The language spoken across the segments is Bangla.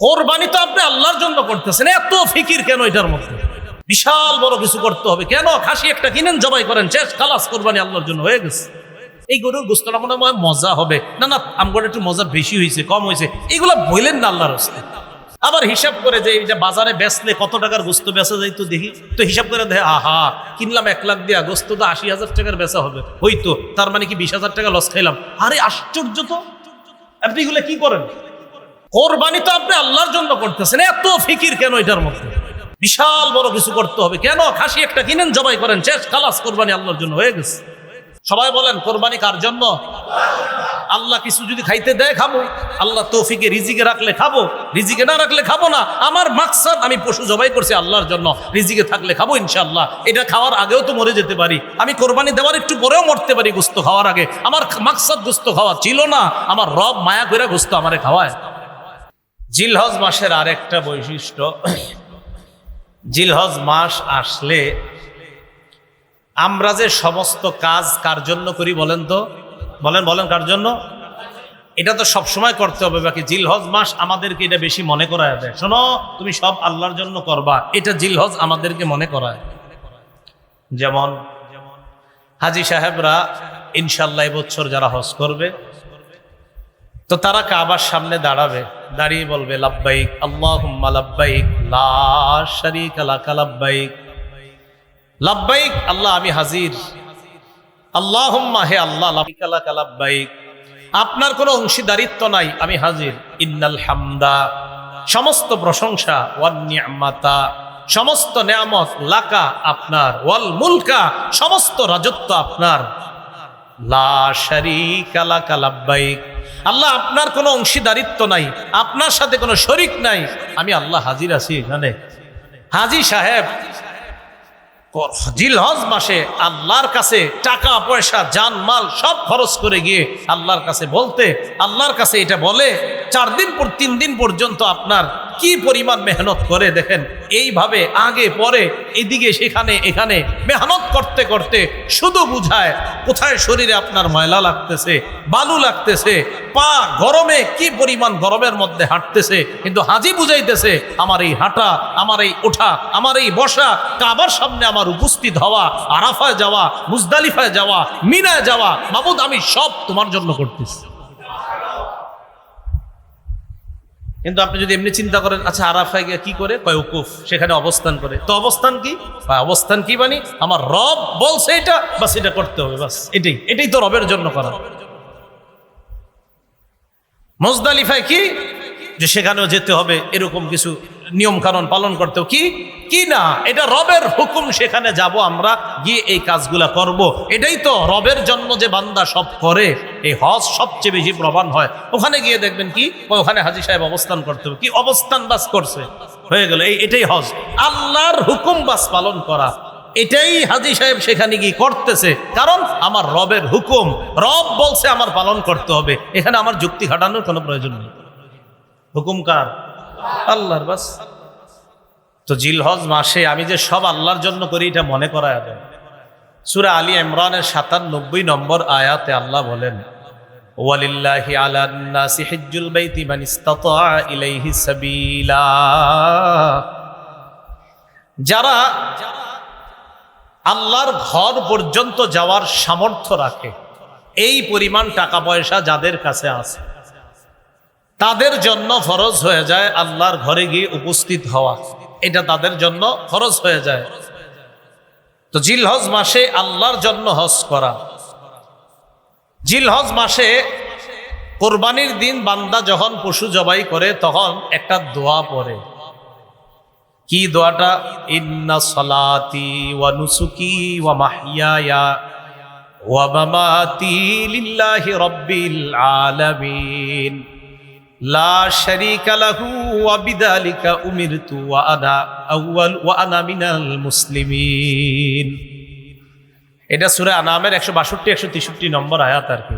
কোরবানি তো আপনি আল্লাহর জন্য করতেছেন, এত ফিকির কেন এটার মধ্যে? বিশাল বড় কিছু করতে হবে কেন? খাসি একটা কিনেন, জবাই করেন, শেষ, খালাস, কোরবানি আল্লাহর জন্য হয়ে গেছে। এই গরুর গোস্তটা মনে হয় মজা হবে, না না আমগর একটু মজা বেশি হয়েছে, কম হয়েছে, এগুলা বললেন না আল্লাহর রাস্তে। আবার হিসাব করে যে এই যে বাজারে বেচলে কত টাকার গোস্ত বেচা যায় তো দেখি, তো হিসাব করে দেখে আহা কিনলাম 1 লাখ দিয়া, গোস্ত তো 80,000 টাকার বেচা হবে, হইতো তার মানে কি 20,000 টাকা লস খাইলাম। আরে আশ্চর্য তো, আপনি এগুলো কি করেন? কোরবানি তো আপনি আল্লাহর জন্য করতেছেন, এত ফিকির কেন এটার মধ্যে? বিশাল বড় কিছু করতে হবে কেন? খাসি একটা কিনেন, জবাই করেন, শেষ, খালাস, কোরবানি আল্লাহর জন্য হয়ে গেছে। সবাই বলেন কোরবানি কার জন্য? আল্লাহ কিছু যদি খাইতে দেয় খাবো, আল্লাহ তৌফিকে রিজিকে রাখলে খাবো, রিজিকে না রাখলে খাবো না। আমার মাকসাদ আমি পশু জবাই করছি আল্লাহর জন্য, রিজিকে থাকলে খাবো ইনশাআল্লাহ। এটা খাওয়ার আগেও তো মরে যেতে পারি, আমি কোরবানি দেওয়ার একটু পরেও মরতে পারি গোস্ত খাওয়ার আগে। আমার মাকসাদ গোস্ত খাওয়া ছিল না, আমার রব মায়া করে গোস্ত আমারে খাওয়ায়। জিলহজ মাসের আরেকটা বৈশিষ্ট্য, জিলহজ মাস আসলে আমরা যে সমস্ত কাজ কার জন্য করি বলেন তো? বলেন বলেন কার জন্য? এটা তো সব সময় করতে হবে, বাকি জিলহজ মাস আমাদেরকে এটা বেশি মনে করায় দেয়, শোনো তুমি সব আল্লাহর জন্য করবা, এটা জিলহজ আমাদেরকে মনে করায়। যেমন হাজি সাহেবরা ইনশাল্লাহ এবছর যারা হজ করবে, তো তারা কাবার সামনে দাঁড়াবে, দাঁড়িয়ে বলবে লাব্বাইক আল্লাহুম্মা লাব্বাইক লা শারীকা লাকা লাব্বাইক, লাব্বাইক আল্লাহ আমি হাজির, আল্লাহুম্মা হে আল্লাহ লাব্বাইকা লাকা লাব্বাইক, আপনার কোনো অংশীদারিত্ব নাই, আমি হাজির। ইন্নাল হামদা সমস্ত প্রশংসা, ওয়ান নি'মাতা সমস্ত নেয়ামত, লাকা আপনার, ওয়াল মুলকা সমস্ত রাজত্ব আপনার, লা শারীকা লাকা লাব্বাইক আল্লাহ আপনার কোনো অংশীদারিত্ব নাই, আপনার সাথে কোনো শরীক নাই, আমি আল্লাহ হাজির আছি এখানে। হাজি সাহেব জিলহজ মাসে আল্লাহর কাছে টাকা পয়সা জান মাল সব খরচ করে গিয়ে আল্লাহর কাছে বলতে, আল্লাহর কাছে এটা বলে 4 দিন পর 3 দিন পর্যন্ত আপনার কি পরিমাণ মেহনত করে দেখেন, এইভাবে আগে পরে এদিকে সেখানে এখানে মেহনত করতে করতে শুধু বুঝায় কোথায় শরীরে আপনার ময়লা লাগতেছে, বালু লাগতেছে, পা গরমে কি পরিমাণ গরমের মধ্যে হাঁটতেছে, কিন্তু হাজি বুঝাইতেছে আমার এই হাঁটা, আমার এই ওঠা, আমার এই বসা, কাবার সামনে আমার উপস্থিত হওয়া, আরাফায় যাওয়া, মুজদালিফায় যাওয়া, মিনায় যাওয়া, মাবুদ আমি সব তোমার জন্য করতেছি। কিন্তু আপনি যদি এমনি চিন্তা করেন, আচ্ছা আরাফায় গিয়ে কি করে, কয় উকুফ, সেখানে অবস্থান করে, তো অবস্থান কি? অবস্থান কি মানে আমার রব বলছে এটা, বাস এটা করতে হবে, বাস এটাই তো রবের জন্য করা। মুজদালিফায় কি, যে সেখানেও যেতে হবে, এরকম কিছু নিয়ম কানুন পালন করতেও কি না, এটা রবের হুকুম, সেখানে যাব আমরা, গিয়ে এই কাজগুলা করব, এটাই তো রবের জন্য যে বান্দা সব করে। এই হজ সবচেয়ে বেশি প্রমাণ হয়, ওখানে গিয়ে দেখবেন কি ওখানে হাজি সাহেব অবস্থান করতে হবে, কি অবস্থান বাস করছে, হয়ে গেল, এটাই হজ, আল্লাহর হুকুম বাস পালন করা, এটাই হাজি সাহেব সেখানে গিয়ে করতেছে, কারণ আমার রবের হুকুম, রব বলছে আমার পালন করতে হবে, এখানে আমার যুক্তি খাটানোর কোনো প্রয়োজন নেই। হুকুম কার? আল্লাহর, বাস। তো জিলহজ মাসে আমি যে সব আল্লাহর জন্য করি এটা মনে করায় দেয়। সূরা আলী ইমরানের 97 নম্বর আয়াতে আল্লাহ বলেন, ওয়ালিল্লাহি আলান নাসি হিজ্জুল বাইতি মান ইসতাতা ইলাইহি সাবিলা, যারা আল্লাহর ঘর পর্যন্ত যাওয়ার সামর্থ্য রাখে, এই পরিমাণ টাকা পয়সা যাদের কাছে আছে, তাদের জন্য ফরজ হয়ে যায় আল্লাহর ঘরে গিয়ে উপস্থিত হওয়া, এটা তাদের জন্য ফরজ হয়ে যায়। তো জিলহজ মাসে আল্লাহর জন্য হজ করা। জিলহজ মাসে কোরবানির দিন বান্দা যখন পশু জবাই করে তখন একটা দোয়া পড়ে, কি দোয়াটা? ইন্না সলাতি ওয়া নুসুকি ওয়া মাহইয়ায়া ওয়া মামাতি লিল্লাহি রাব্বিল আলামিন লা শারীকা লাহু ওয়া বিযালিকা উমিরতু ওয়া আনা মিনাল মুসলিমিন। এটা সূরা আনামের 162-163 নম্বর আয়াত আর কি।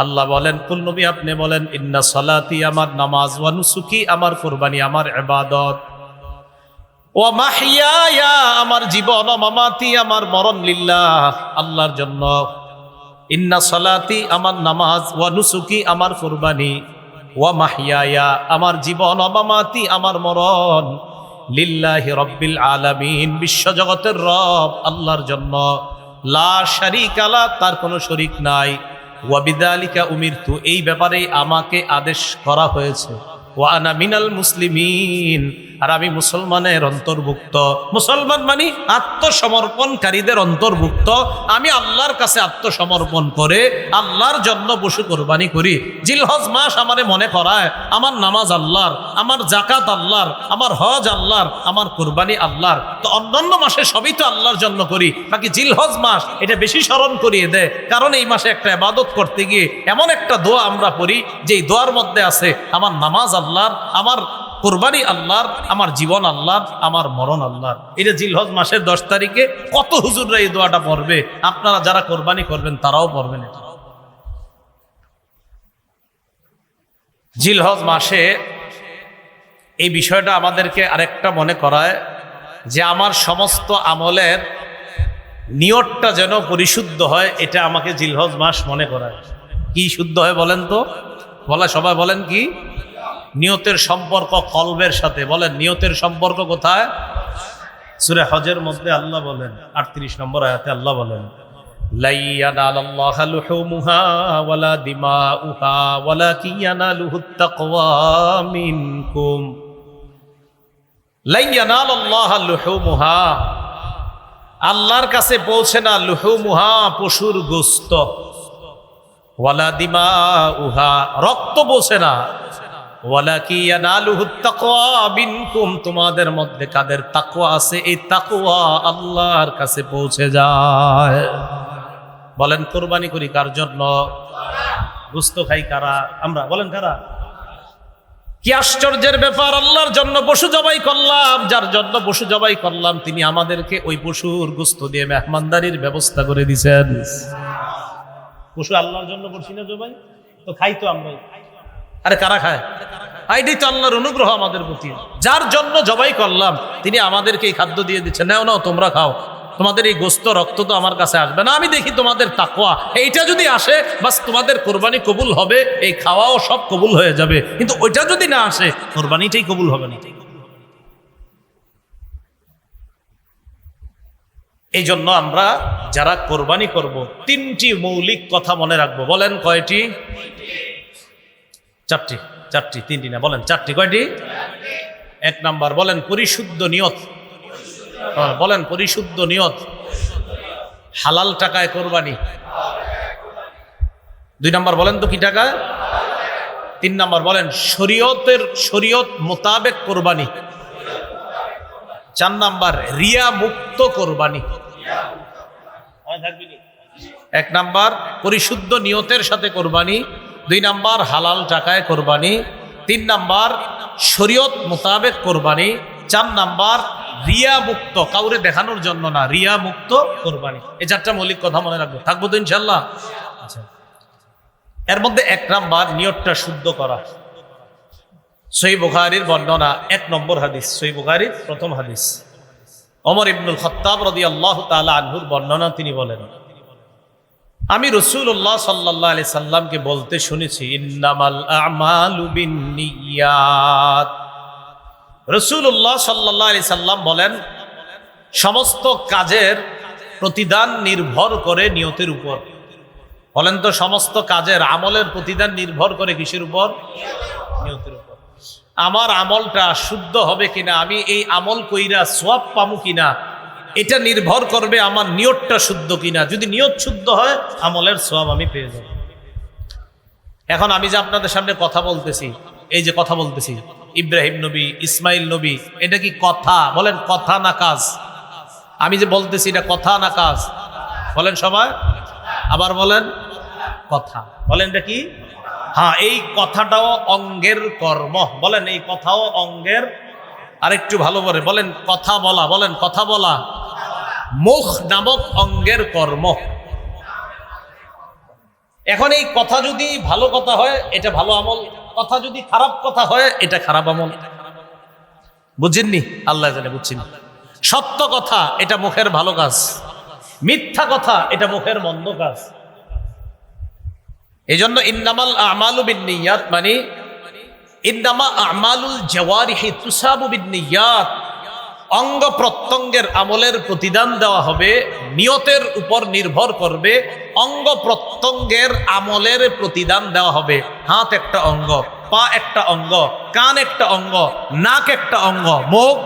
আল্লাহ বলেন, কুল নবী আপনি বলেন, ইন্না সলাতি আমার নামাজ, ওয়া নুসুকি আমার কুরবানি, আমার ইবাদত, ওয়া মাহইয়ায়া আমার জীবন, ওয়া মামাতি আমার মরণ, লিল্লাহ আল্লাহর জন্য। ইন্না সলাতি আমার নামাজ, ওয়া নুসুকি আমার কুরবানি, ওয়া মাহইয়ায়া, আমার জীবন, ওয়া মামাতি, আমার মরণ, লিল্লাহি রাব্বিল আলামিন, বিশ্বজগতের রব আল্লাহর জন্য, লা শারীকা লা, তার কোনো শরীক নাই, ওয়া বিযালিকা উমিরতু, এই ব্যাপারেই আমাকে আদেশ করা হয়েছে, ওয়া আনা মিনাল মুসলিমিন, আর আমি মুসলমানের অন্তর্ভুক্ত। মুসলমান মানে আত্মসমর্পণকারীদের অন্তর্ভুক্ত। আমি আল্লাহর কাছে আত্মসমর্পণ করে আল্লাহর জন্য পশু কোরবানি করি। জিলহজ মাস আমারে মনে করায় আমার নামাজ আল্লাহর, আমার জাকাত আল্লাহর, আমার হজ আল্লাহর, আমার কোরবানি আল্লাহর। তো অন্যান্য মাসে সবই তো আল্লাহর জন্য করি, বাকি জিলহজ মাস এটা বেশি স্মরণ করিয়ে দেয়। কারণ এই মাসে একটা ইবাদত করতে গিয়ে এমন একটা দোয়া আমরা পড়ি, যেই দোয়ার মধ্যে আছে আমার নামাজ আল্লাহর, আমার কোরবানি আল্লাহর, আমার জীবন আল্লাহর, আমার মরণ আল্লাহর। এটা জিলহজ মাসের 10 তারিখে কত হুজুররা এই দোয়াটা পড়বে, আপনারা যারা কোরবানি করবেন তারাও পড়বেন। এটা জিলহজ মাসে এই বিষয়টা আমাদেরকে আরেকটা মনে করায় যে আমার সমস্ত আমলের নিয়তটা যেন পরিশুদ্ধ হয়, এটা আমাকে জিলহজ মাস মনে করায়। কি শুদ্ধ হয় বলেন তো? সবাই বলেন কি? নিয়তের সম্পর্ক কলবের সাথে। বলেন নিয়তের সম্পর্ক কোথায়? সূরা হজের মধ্যে আল্লাহ বলেন, 38 নম্বর আয়াতে আল্লাহ বলেন, লা ইয়ানালাল্লাহু লুহুমুহা ওয়ালা দিমাউহা ওয়ালাকিন ইয়ানালুহুত তাকওয়া মিনকুম। লা ইয়ানালাল্লাহু লুহুমুহা, আল্লাহর কাছে পৌঁছে না লুহুমুহা, পশুর গোশত, ওয়ালা দিমাউহা, রক্ত পৌঁছে না, ওয়ালাকিন ইয়ানালুহুত তাকওয়া মিনকুম, তোমাদের মধ্যে কাদের তাকওয়া আছে এই তাকওয়া আল্লাহর কাছে পৌঁছে যায়। বলেন কুরবানি করি কার জন্য? গোশত খাই কারা? আমরা। বলেন কারা? কি আশ্চর্যের ব্যাপার! আল্লাহর জন্য পশু জবাই করলাম, যার জন্য পশু জবাই করলাম তিনি আমাদেরকে ওই পশুর গোশত দিয়ে মেহমানদারির ব্যবস্থা করে দিয়েছেন। পশু আল্লাহর জন্য করছি না জবাই, তো খাই তো আমরাই। আরে কারা খায়? এইটাই তো আল্লাহর অনুগ্রহ আমাদের প্রতি। যার জন্য জবাই করলাম তিনি আমাদেরকে এই খাদ্য দিয়ে দিচ্ছেন, নাও নাও তোমরা খাও, তোমাদের এই গোশত রক্ত তো আমার কাছে আসবে না, আমি দেখি তোমাদের তাকওয়া এইটা যদি আসে বাস তোমাদের কোরবানি কবুল হবে, এই খাওয়াও সব কবুল হয়ে যাবে। কিন্তু ওইটা যদি না আসে কোরবানিটাই কবুল হবে না। এই জন্য আমরা যারা কোরবানি করব 3টি মৌলিক কথা মনে রাখবো। বলেন কয়টি? 4টি। 3টি না, বলেন 4টি। কয়টি? 1 নাম্বার বলেন পরিশুদ্ধ নিয়ত। বলেন পরিশুদ্ধ নিয়ত, হালাল টাকায় কোরবানি। 2 নাম্বার বলেন তো কি টাকা? 3 নাম্বার বলেন শরীয়ত মোতাবেক কোরবানি। 4 নাম্বার রিয়া মুক্ত কোরবানি। 1 নাম্বার পরিশুদ্ধ নিয়তের সাথে কোরবানি, 2 নাম্বার হালাল টাকায় কোরবানি, 3 নাম্বার শরীয়ত মোতাবেক কোরবানি, 4 নাম্বার রিয়া মুক্ত, কাউরে দেখানোর জন্য না, রিয়া মুক্ত কোরবানি। এই 4টা মৌলিক কথা মনে রাখবো। থাকবো তো ইনশাল্লাহ? আচ্ছা, এর মধ্যে 1 নাম্বার নিয়তটা শুদ্ধ করা। সহিহ বুখারীর বর্ণনা 1 নম্বর হাদিস, সহিহ বুখারীর প্রথম হাদিস। ওমর ইবনুল খাত্তাব রাদিয়াল্লাহু তাআলা আনহুর বর্ণনা, তিনি বলেন, আমি রাসূলুল্লাহ সাল্লাল্লাহু আলাইহি সাল্লামকে বলতে শুনেছি, ইন্নামাল আমালু বিন্নিয়াত। রাসূলুল্লাহ সাল্লাল্লাহু আলাইহি সাল্লাম বলেন, সমস্ত কাজের প্রতিদান নির্ভর করে নিয়তের উপর। বলেন তো সমস্ত কাজের আমলের প্রতিদান নির্ভর করে কিসের উপর? নিয়তের উপর। আমার আমলটা শুদ্ধ হবে কিনা, আমি এই আমল কইরা সওয়াব পামু কিনা, এটা নির্ভর করবে আমার নিয়তটা শুদ্ধ কিনা। যদি নিয়ত শুদ্ধ হয় আমলের সওয়াব আমি পেয়ে যাব। এখন আমি যে আপনাদের সামনে কথা বলতেছি, এই যে কথা বলতেছি, ইব্রাহিম নবী, ইসমাইল নবী, এটা কি কথা? বলেন কথা না কাজ? আমি যে বলতেছি এটা কথা না কাজ? বলেন সবাই, আবার বলেন কথা। বলেন এটা কি? হ্যাঁ, এই কথাটাও অঙ্গের কর্ম। বলেন এই কথাও অঙ্গের। আরেকটু ভালো করে বলেন কথা বলা। বলেন কথা বলা মুখ নামক অঙ্গের কর্ম। এখন এই কথা যদি ভালো কথা হয় এটা ভালো আমল, কথা যদি খারাপ কথা হয় এটা খারাপ আমল। বুঝেননি? আল্লাহ জানে বুঝছেন। সত্য কথা এটা মুখের ভালো কাজ, মিথ্যা কথা এটা মুখের মন্দ কাজ। এই জন্য ইন্নামাল আমালু বিন্নিয়াত মানে ইন্নামা আমালুল জাওয়ারিহি তুসাবু বিন্নিয়াত, অঙ্গ প্রত্যঙ্গের আমলের প্রতিদান দেওয়া হবে, নিয়তের উপর নির্ভর করবে। অঙ্গ প্রত্যঙ্গের আমলের প্রতিদান দেওয়া হবে। হাত একটা অঙ্গ, পা একটা অঙ্গ, কান একটা অঙ্গ, নাক একটা অঙ্গ, মুখ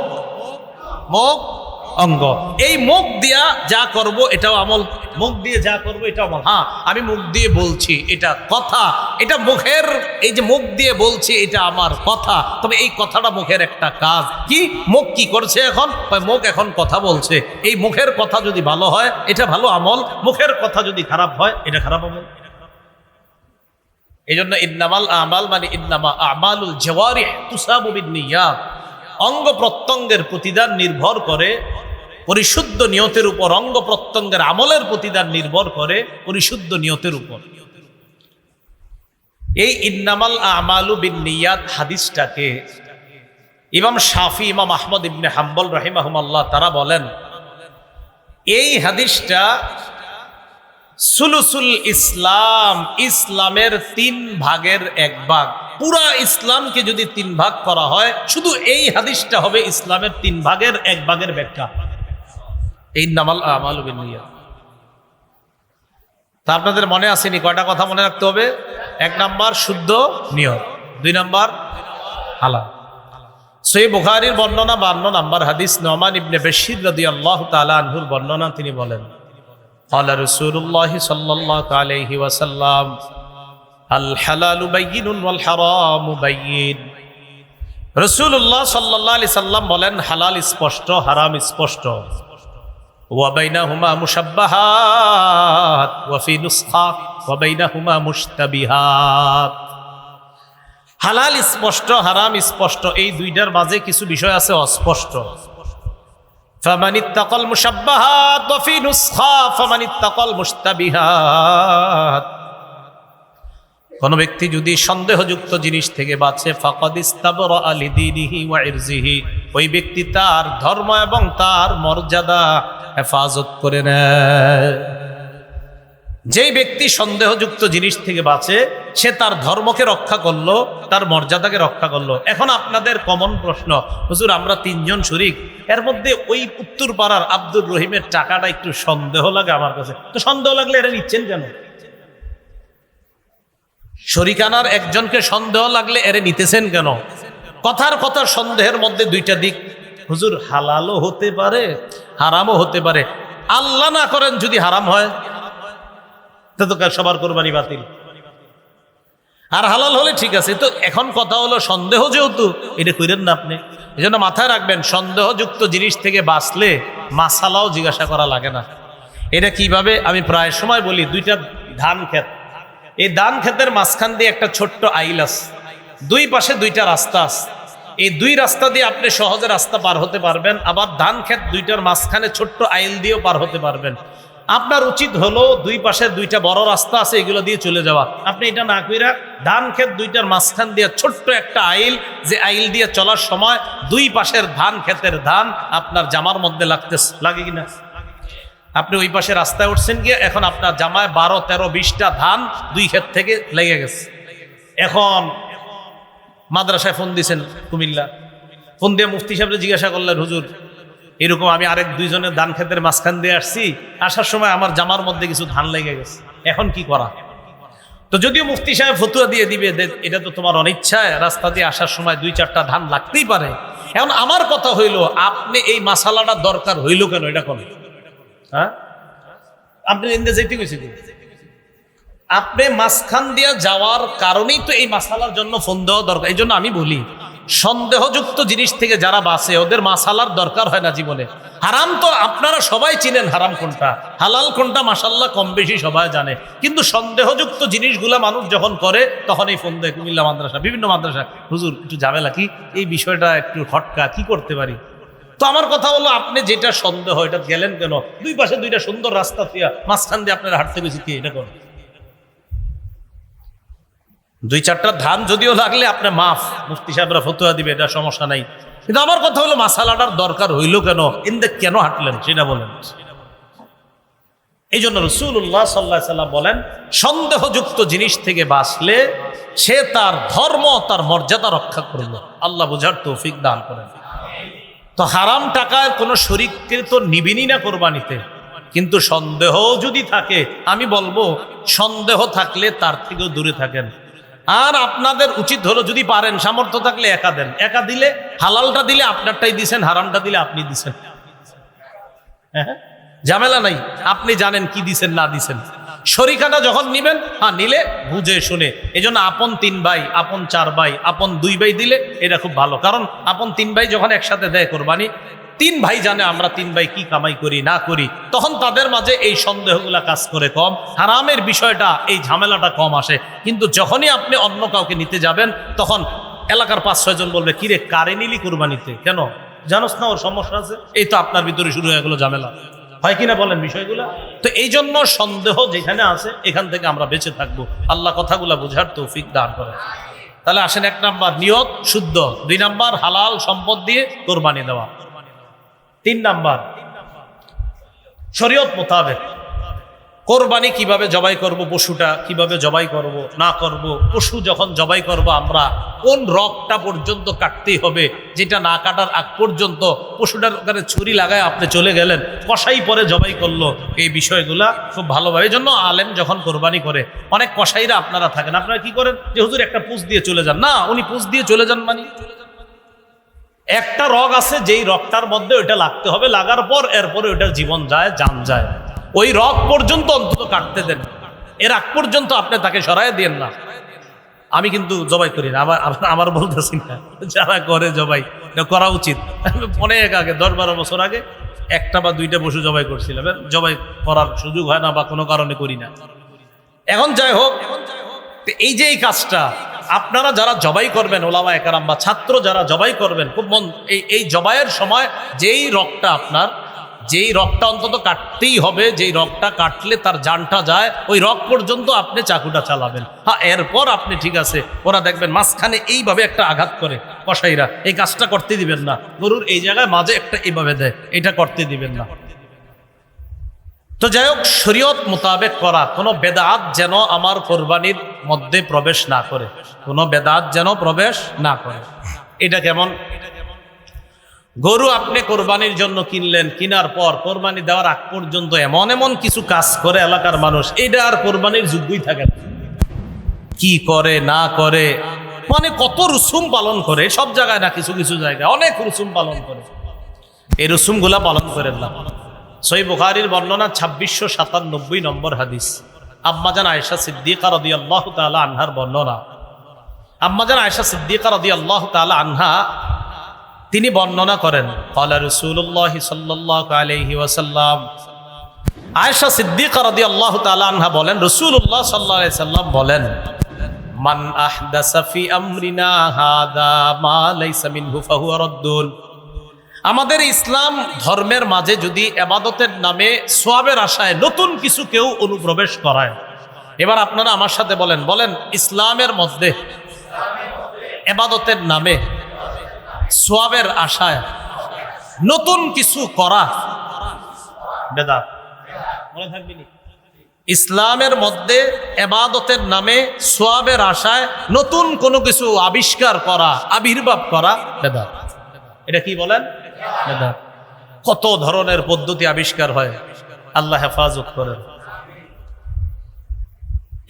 অঙ্গ। এই মুখ দিয়া যা করব এটাও আমল, মুখ দিয়ে যা করব এটাও আমল। হ্যাঁ, আমি মুখ দিয়ে বলছি এটা কথা, এটা মুখের, এই যে মুখ দিয়ে বলছি এটা আমার কথা, তবে এই কথাটা মুখের একটা কাজ। কি মুখ কি করছে এখন? মুখ এখন কথা বলছে। এই মুখের কথা যদি ভালো হয় এটা ভালো আমল, মুখের কথা যদি খারাপ হয় এটা খারাপ আমল। এই জন্য ইন্নামাল আমাল মানে ইন্নামা আমালুল জাওয়ারিহ তুসাবু বিন্নিয়াত, অঙ্গ প্রত্যঙ্গের প্রতিদান নির্ভর করে পরিশুদ্ধ নিয়তের উপর। অঙ্গ প্রত্যঙ্গের আমলের প্রতিদান নির্ভর করে পরিশুদ্ধ নিয়তের উপর। এই ইন্নামাল আমালু বিন্নিয়াত হাদিসটাকে ইমাম শাফি, ইমাম আহমদ ইবনে হাম্বল রাহিমাহুমাল্লাহ তারা বলেন, এই হাদিসটা সুলুসুল ইসলাম, ইসলামের 3 ভাগের 1 ভাগ। পুরা ইসলামকে যদি 3 ভাগ করা হয়, শুধু এই হাদিসটা হবে ইসলামের 3 ভাগের 1 ভাগের ব্যাখ্যা। ইন্নামাল আমালু বিন্নিয়াত। তা আপনাদের মনে আসেনি? কয়টা কথা মনে রাখতে হবে? 1 নাম্বার শুদ্ধ নিয়ত, 2 নাম্বার হালাল। সহিহ বুখারীর বর্ণনা 52 নাম্বার হাদিস, নুমান ইবনে বাশীর রাদিয়াল্লাহু তাআলা আনহুর বর্ণনা। তিনি বলেন, قال رسول الله صلى الله عليه وسلم الحلال بين والحرام بين। রাসূলুল্লাহ সাল্লাল্লাহু আলাইহি সাল্লাম বলেন, হালাল স্পষ্ট, হারাম স্পষ্ট। ওয়া বাইনাহুমা মুশাব্বাহাত ওয়া ফি নুসখা ওয়া বাইনাহুমা মুশতাবিহাত। হালাল স্পষ্ট, হারাম স্পষ্ট, এই দুইটার মাঝে কিছু বিষয় আছে অস্পষ্ট। فمن اتقى المشبهات وفي نسخة فمن اتقى المشتبهات। কোন ব্যক্তি যদি সন্দেহযুক্ত জিনিস থেকে বাঁচে, ফাকাদ ইস্তাবরা লিদীনিহি ওয়া ইরজিহি, ওই ব্যক্তি তার ধর্ম এবং তার মর্যাদা হেফাজত করে নেয়। যেই ব্যক্তি সন্দেহযুক্ত জিনিস থেকে বাঁচে, সে তার ধর্মকে রক্ষা করলো, তার মর্যাদাকে রক্ষা করলো। এখন আপনাদের কমন প্রশ্ন, হুজুর আমরা 3 জন শরীক, এর মধ্যে ওই উত্তর পাড়ার আব্দুর রহিমের টাকাটা একটু সন্দেহ লাগে আমার কাছে, তো সন্দেহ লাগলে এটা নিচ্ছেন কেন? শরিকানার একজনকে সন্দেহ লাগলে এরে নিতেছেন কেন? কথার কথা সন্দেহের মধ্যে 2টা দিক। হুজুর হালালও হতে পারে, হারামও হতে পারে। আল্লাহ না করেন যদি হারাম হয়, তো সবার কোরবানি বাতিল। আর হালাল হলে ঠিক আছে। তো এখন কথা হলো সন্দেহ যেহেতু, এটা কইরেন না আপনি। এই জন্য মাথায় রাখবেন, সন্দেহযুক্ত জিনিস থেকে বাঁচলে মাসালাও জিজ্ঞাসা করা লাগে না। এটা কিভাবে আমি প্রায় সময় বলি, 2টা ধান ক্ষেত, এই ধান ক্ষেতের মাঝখান দিয়ে একটা ছোট্ট আইল আছে, 2 পাশে 2টা রাস্তা আছে। এই 2 রাস্তা দিয়ে আপনি সহজে রাস্তা পার হতে পারবেন, আবার ধান ক্ষেত 2টার মাঝখানে ছোট্ট আইল দিয়েও পার হতে পারবেন। আপনার উচিত হলো 2 পাশে 2টা বড় রাস্তা আছে, এগুলো দিয়ে চলে যাওয়া। আপনি এটা না কইরা ধান ক্ষেত 2টার মাঝখান দিয়ে ছোট্ট একটা আইল, যে আইল দিয়ে চলার সময় 2 পাশের ধান ক্ষেতের ধান আপনার জামার মধ্যে লাগে কিনা? আপনি ওই পাশে রাস্তায় উঠছেন গিয়ে, এখন আপনার জামায় 12, 13, 20টা ধান 2 ক্ষেত থেকে লেগে গেছে। এখন মাদ্রাসায় ফোন দিয়েছেন কুমিল্লা, ফোন দিয়ে মুফতি সাহেবরে জিজ্ঞাসা করলেন, হুজুর এরকম আমি আরেক 2 জনের ধান ক্ষেতের মাঝখান দিয়ে আসছি, আসার সময় আমার জামার মধ্যে কিছু ধান লেগে গেছে, এখন কি করা? তো যদিও মুফতি সাহেব ফতুয়া দিয়ে দিবে, এটা তো তোমার অনিচ্ছায়, রাস্তা দিয়ে আসার সময় 2-4টা ধান লাগতেই পারে। এখন আমার কথা হইল, আপনি এই মাসালাটা দরকার হইল কেন? এটা কোন হ্যাঁ, আপনি ইন্দে যেতে গেছি, আপনি মাঝখান দিয়া যাওয়ার কারণেই তো এই মাসালার জন্য ফোন দেওয়া দরকার। এই জন্য আমি বলি, সন্দেহযুক্ত জিনিস থেকে যারা বাঁচে ওদের মাসালার দরকার হয় না জীবনে। হারাম তো আপনারা সবাই চিনেন, হারাম কোনটা, হালাল কোনটা মাশাআল্লাহ কম বেশি সবাই জানে। কিন্তু সন্দেহযুক্ত জিনিসগুলা মানুষ যখন করে, তখন এই ফোন দেয় কুমিল্লা মাদ্রাসা, বিভিন্ন মাদ্রাসা, হুজুর একটু ঝামেলা, কি এই বিষয়টা একটু খটকা, কি করতে পারি? তো আমার কথা হলো, আপনি যেটা সন্দেহ এটা গেলেন কেন? 2 পাশে 2টা সুন্দর রাস্তা থিয়া মাঝখান দিয়ে আপনারা হাঁটতে গেছি, কি এটা করেন? 2-4টা ধান যদিও লাগলে আপনি মাফ, মুফতি সাহেবরা ফতুয়া দিবে, এটা সমস্যা নাই। কিন্তু আমার কথা হলো, মাসালাটার দরকার হইল কেন? ইন্দে কেন হাঁটলেন সেটা বলেন। এই জন্য রাসূলুল্লাহ সাল্লাল্লাহু আলাইহি সাল্লাম বলেন, সন্দেহযুক্ত জিনিস থেকে বাঁচলে সে তার ধর্ম, তার মর্যাদা রক্ষা করলো। আল্লাহ বুঝার তৌফিক দান করেন। তো হারাম টাকায় কোনো শরীককে তো নিবিনি না কোরবানিতে, কিন্তু সন্দেহ যদি থাকে, আমি বলবো সন্দেহ থাকলে তার থেকেও দূরে থাকেন। আর আপনাদের উচিত হলো, যদি পারেন, সামর্থ্য থাকলে একা দেন। একা দিলে হালালটা দিলে আপনারটাই দিছেন, হারামটা দিলে আপনি দিছেন। হ্যাঁ, ঝামেলা নাই, আপনি জানেন কি দিছেন না দিছেন। শরিকানা যখন নিবেন, নিলে বুঝে শুনে। এই জন্য আপন 3 ভাই, আপন 4 ভাই, আপন 2 ভাই দিলে এটা খুব ভালো। কারণ আপন 3 ভাই যখন একসাথে দেয় কোরবানি, 3 ভাই জানে আমরা 3 ভাই কি কামাই করি না করি, তখন তাদের মাঝে এই সন্দেহগুলা কাজ করে কম, হারামের বিষয়টা, এই ঝামেলাটা কম আসে। কিন্তু যখনই আপনি অন্য কাউকে নিতে যাবেন, তখন এলাকার 5-6 জন বলবে, কিরে কারে নিলি কোরবানিতে, কেন জানোস না ওর সমস্যা আছে? এই তো আপনার ভিতরে শুরু হয়ে গেল ঝামেলা, হয় কিনা বলেন বিষয়গুলা? তো এই জন্য সন্দেহ যেখানে আছে, এখান থেকে আমরা বেঁচে থাকবো। আল্লাহ কথাগুলা বুঝার তৌফিক দান করে। তাহলে আসেন, 1 নাম্বার নিয়ত শুদ্ধ, 2 নাম্বার হালাল সম্পদ দিয়ে কোরবানি দেওয়া, 3 নাম্বার শরীয়ত মোতাবেক কোরবানি কিভাবে জবাই করব, পশুটা কিভাবে জবাই করব না করব। পশু যখন জবাই করব, আমরা কোন রগটা পর্যন্ত কাটতেই হবে, যেটা না কাটার আগ পর্যন্ত পশুটার ওখানে ছুরি লাগায় আপনি চলে গেলেন, কসাই পরে জবাই করলো, এই বিষয়গুলা খুব ভালোভাবে। এই জন্য আলেম যখন কোরবানি করে, অনেক কসাইরা আপনারা থাকেন, আপনারা কি করেন, যে হুজুর একটা পুষ দিয়ে চলে যান। না, উনি পুষ দিয়ে চলে যান মানে একটা রগ আছে, যেই রগটার মধ্যে ওইটা লাগতে হবে, লাগার পর এরপরে ওইটার জীবন যায়, জান যায়। ওই রগ পর্যন্ত অন্তত কাটতে দেন, এর আগ পর্যন্ত আপনি তাকে সরাই দিয়েন না। আমি কিন্তু জবাই করি না, আমার বলতেছি না, যারা করে জবাই করা উচিত। অনেক আগে 10-12 বছর আগে 1টা বা 2টা পশু জবাই করছিলাম, জবাই করার সুযোগ হয় না বা কোনো কারণে করি না। এখন যাই হোক, এই যে এই কাজটা আপনারা যারা জবাই করবেন, ওলামায়ে কেরাম বা ছাত্র যারা জবাই করবেন, খুব এই জবাইয়ের সময় যেই রগটা আপনার, যেই রগটা অন্তত কাটতেই হবে, যেই রগটা কাটলে তার জানটা যায়, ওই রগ পর্যন্ত আপনি চাকুটা চালাবেন। এরপর আপনি ঠিক আছে, ওরা দেখবেন মাঝখানে এইভাবে একটা আঘাত করে কসাইরা, এই কাজটা করতে দিবেন না। গরুর এই জায়গায় মাঝে একটা এইভাবে দেয়, এটা করতে দিবেন না। তো যাই হোক, শরীয়ত মোতাবেক করা, কোনো বেদাত যেন আমার কোরবানির মধ্যে প্রবেশ না করে, কোনো বেদাত যেন প্রবেশ না করে। এটা কেমন? গরু আপনি কোরবানির জন্য কিনলেন, কেনার পর কোরবানি দেওয়ার আগ পর্যন্ত এমন এমন কিছু কাজ করে এলাকার মানুষ, এটা আর কোরবানির যোগ্যই থাকে না। কি করে না করে, মানে কত রসুম পালন করে, সব জায়গায় না, কিছু কিছু জায়গায় অনেক রসুম পালন করে। এই রসুমগুলা পালন করেন না। সহিহ বুখারীর বর্ণনা 2697 নম্বর হাদিস, আম্মাজান আয়েশা সিদ্দিকা রাদিয়াল্লাহু তাআলা আনহার বর্ণনা। আম্মাজান আয়েশা সিদ্দিকা রাদিয়াল্লাহু তাআলা আনহা তিনি বর্ণনা করেন, ক্বালা রাসূলুল্লাহ সাল্লাল্লাহু আলাইহি ওয়াসাল্লাম, আয়েশা সিদ্দিকা রাদিয়াল্লাহু তাআলা আনহা বলেন, রাসূলুল্লাহ সাল্লাল্লাহু আলাইহি সাল্লাম বলেন, মান আহদাসা ফি আমরিনা হাদা মা লাইসা মিনহু ফাহুয়া রাদ্দুন। আমাদের ইসলাম ধর্মের মাঝে যদি ইবাদতের নামে সওয়াবের আশায় নতুন কিছু কেউ অনুপ্রবেশ করায়, এবার আপনারা আমার সাথে বলেন, ইসলামের মধ্যে ইবাদতের নামে সওয়াবের আশায় নতুন কিছু করা বেদাত। মনে থাকবে নি? ইসলামের মধ্যে ইবাদতের নামে সওয়াবের আশায় নতুন কোনো কিছু আবিষ্কার করা, আবির্ভাব করা বেদাত। এটা কি বলেন? বেদাত। কত ধরনের পদ্ধতি আবিষ্কার হয়, আল্লাহ হেফাজত করেন।